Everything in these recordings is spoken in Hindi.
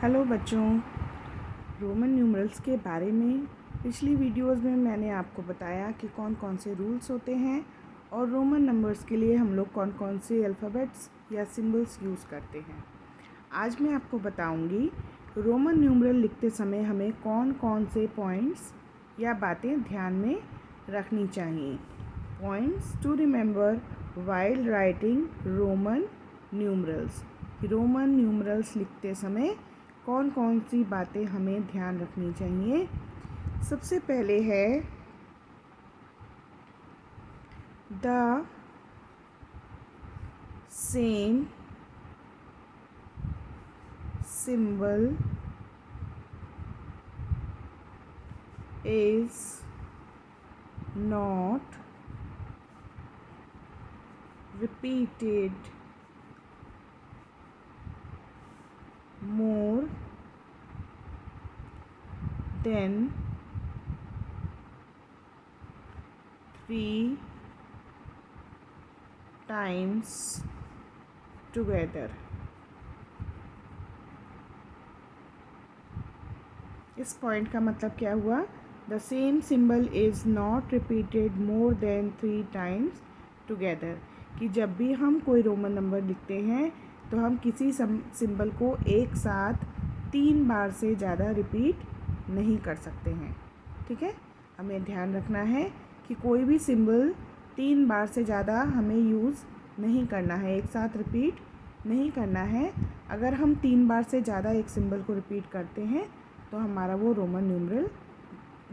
हेलो बच्चों, रोमन न्यूमरल्स के बारे में पिछली वीडियोस में मैंने आपको बताया कि कौन कौन से रूल्स होते हैं और रोमन नंबर्स के लिए हम लोग कौन कौन से अल्फ़ाबेट्स या सिंबल्स यूज़ करते हैं। आज मैं आपको बताऊंगी रोमन न्यूमरल लिखते समय हमें कौन कौन से पॉइंट्स या बातें ध्यान में रखनी चाहिए। Points to remember while writing Roman numerals. Roman numerals लिखते समय कौन कौन सी बातें हमें ध्यान रखनी चाहिए। सबसे पहले है the same symbol is not repeated more than 3 times together। इस पॉइंट का मतलब क्या हुआ? The same symbol is not repeated more than 3 times together, कि जब भी हम कोई रोमन नंबर लिखते हैं तो हम किसी सिंबल को एक साथ 3 बार से ज़्यादा रिपीट नहीं कर सकते हैं। ठीक है, हमें ध्यान रखना है कि कोई भी सिंबल 3 बार से ज़्यादा हमें यूज़ नहीं करना है, एक साथ रिपीट नहीं करना है। अगर हम 3 बार से ज़्यादा एक सिंबल को रिपीट करते हैं तो हमारा वो रोमन न्यूमरल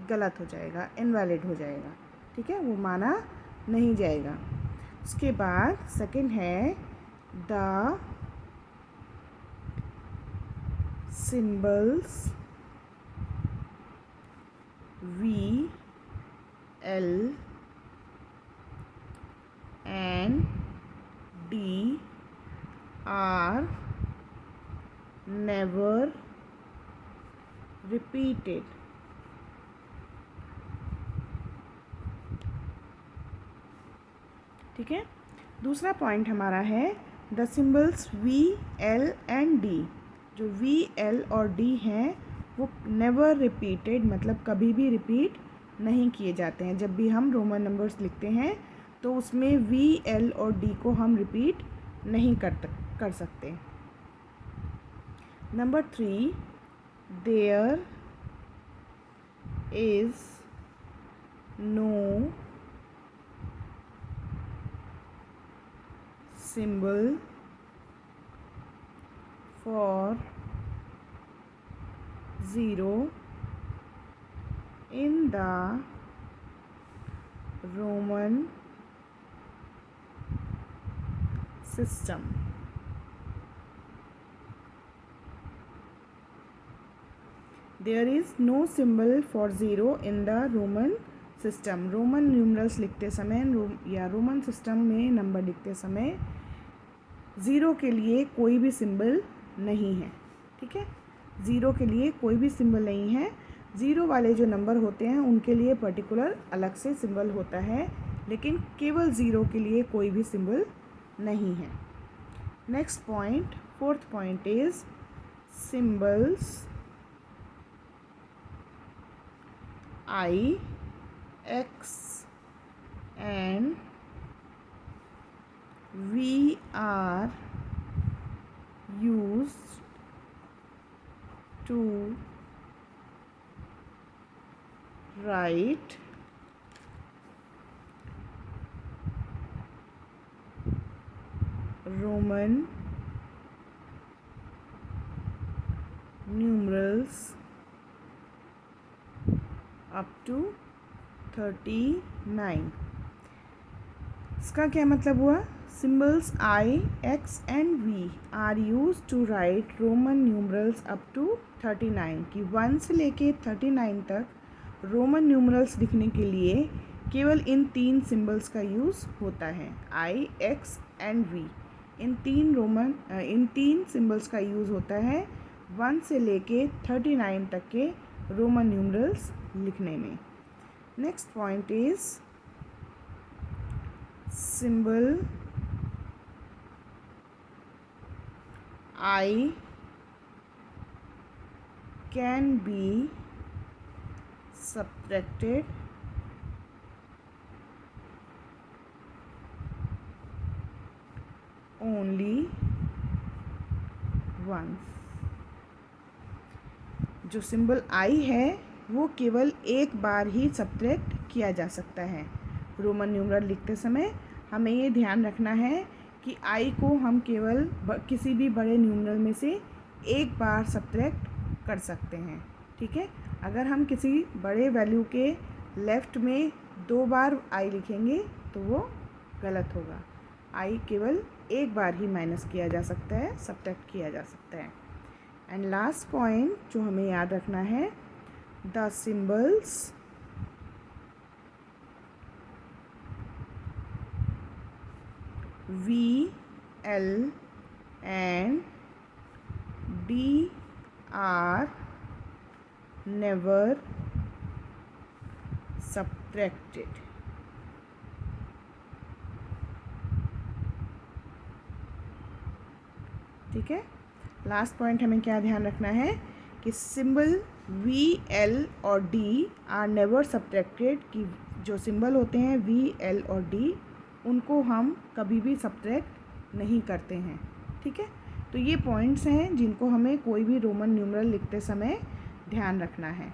गलत हो जाएगा, इनवैलिड हो जाएगा। ठीक है, वो माना नहीं जाएगा। उसके बाद सेकंड है the symbols V, L and D are never repeated। ठीक है, दूसरा पॉइंट हमारा है the symbols V, L and D। जो V, L और D हैं वो नेवर रिपीटेड, मतलब कभी भी रिपीट नहीं किए जाते हैं। जब भी हम रोमन नंबर्स लिखते हैं तो उसमें V, L और D को हम रिपीट नहीं कर सकते। Number 3, there is no symbol for 0 in the Roman system। There is no symbol for 0 in the Roman system। Roman numerals लिखते समय या रोमन सिस्टम में नंबर लिखते समय 0 के लिए कोई भी सिंबल नहीं है। ठीक है, 0 के लिए कोई भी सिंबल नहीं है। 0 वाले जो नंबर होते हैं उनके लिए पर्टिकुलर अलग से सिंबल होता है, लेकिन केवल 0 के लिए कोई भी सिंबल नहीं है। Next point, fourth point is symbols I, X and V are used to write Roman numerals up to 39। इसका क्या मतलब हुआ? Symbols I, X and V are use to write Roman numerals up to 39, कि 1 से लेके 39 तक रोमन न्यूमरल्स लिखने के लिए केवल इन 3 सिंबल्स का यूज़ होता है, I, X एंड V। इन तीन सिंबल्स का यूज़ होता है 1 से लेके 39 तक के रोमन न्यूमरल्स लिखने में। Next point is symbol I can be subtracted only once। जो सिंबल आई है वो केवल एक बार ही सब्ट्रैक्ट किया जा सकता है। रोमन न्यूमरल लिखते समय हमें ये ध्यान रखना है कि आई को हम केवल किसी भी बड़े न्यूमरल में से एक बार सब्ट्रैक्ट कर सकते हैं। ठीक है, अगर हम किसी बड़े वैल्यू के लेफ़्ट में 2 बार आई लिखेंगे तो वो गलत होगा। आई केवल एक बार ही माइनस किया जा सकता है, सब्ट्रैक्ट किया जा सकता है। एंड लास्ट पॉइंट जो हमें याद रखना है, the symbols V, L and D are never subtracted। ठीक है, लास्ट पॉइंट हमें क्या ध्यान रखना है कि सिंबल V, L और D आर नेवर सब्ट्रैक्टेड, कि जो सिंबल होते हैं V, L और D उनको हम कभी भी सब्ट्रैक्ट नहीं करते हैं। ठीक है, तो ये पॉइंट्स हैं जिनको हमें कोई भी रोमन न्यूमरल लिखते समय ध्यान रखना है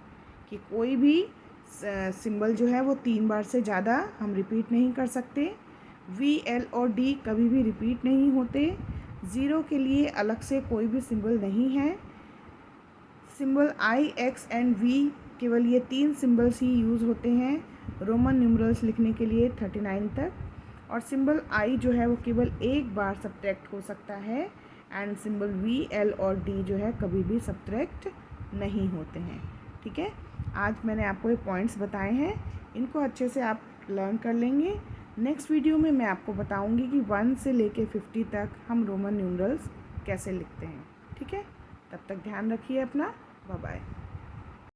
कि कोई भी सिंबल जो है वो 3 बार से ज़्यादा हम रिपीट नहीं कर सकते। V, L और D कभी भी रिपीट नहीं होते। ज़ीरो के लिए अलग से कोई भी सिंबल नहीं है। Symbol I, X and V केवल ये 3 सिंबल्स ही यूज़ होते हैं रोमन न्यूमरल्स लिखने के लिए 39 तक। और सिंबल I जो है वो केवल एक बार सब्ट्रैक्ट हो सकता है एंड सिंबल V, L और D जो है कभी भी सब्ट्रैक्ट नहीं होते हैं। ठीक है, आज मैंने आपको ये पॉइंट्स बताए हैं, इनको अच्छे से आप लर्न कर लेंगे। नेक्स्ट वीडियो में मैं आपको बताऊंगी कि 1 से लेके 50 तक हम रोमन न्यूमरल्स कैसे लिखते हैं। ठीक है, तब तक ध्यान रखिए अपना, बाय बाय।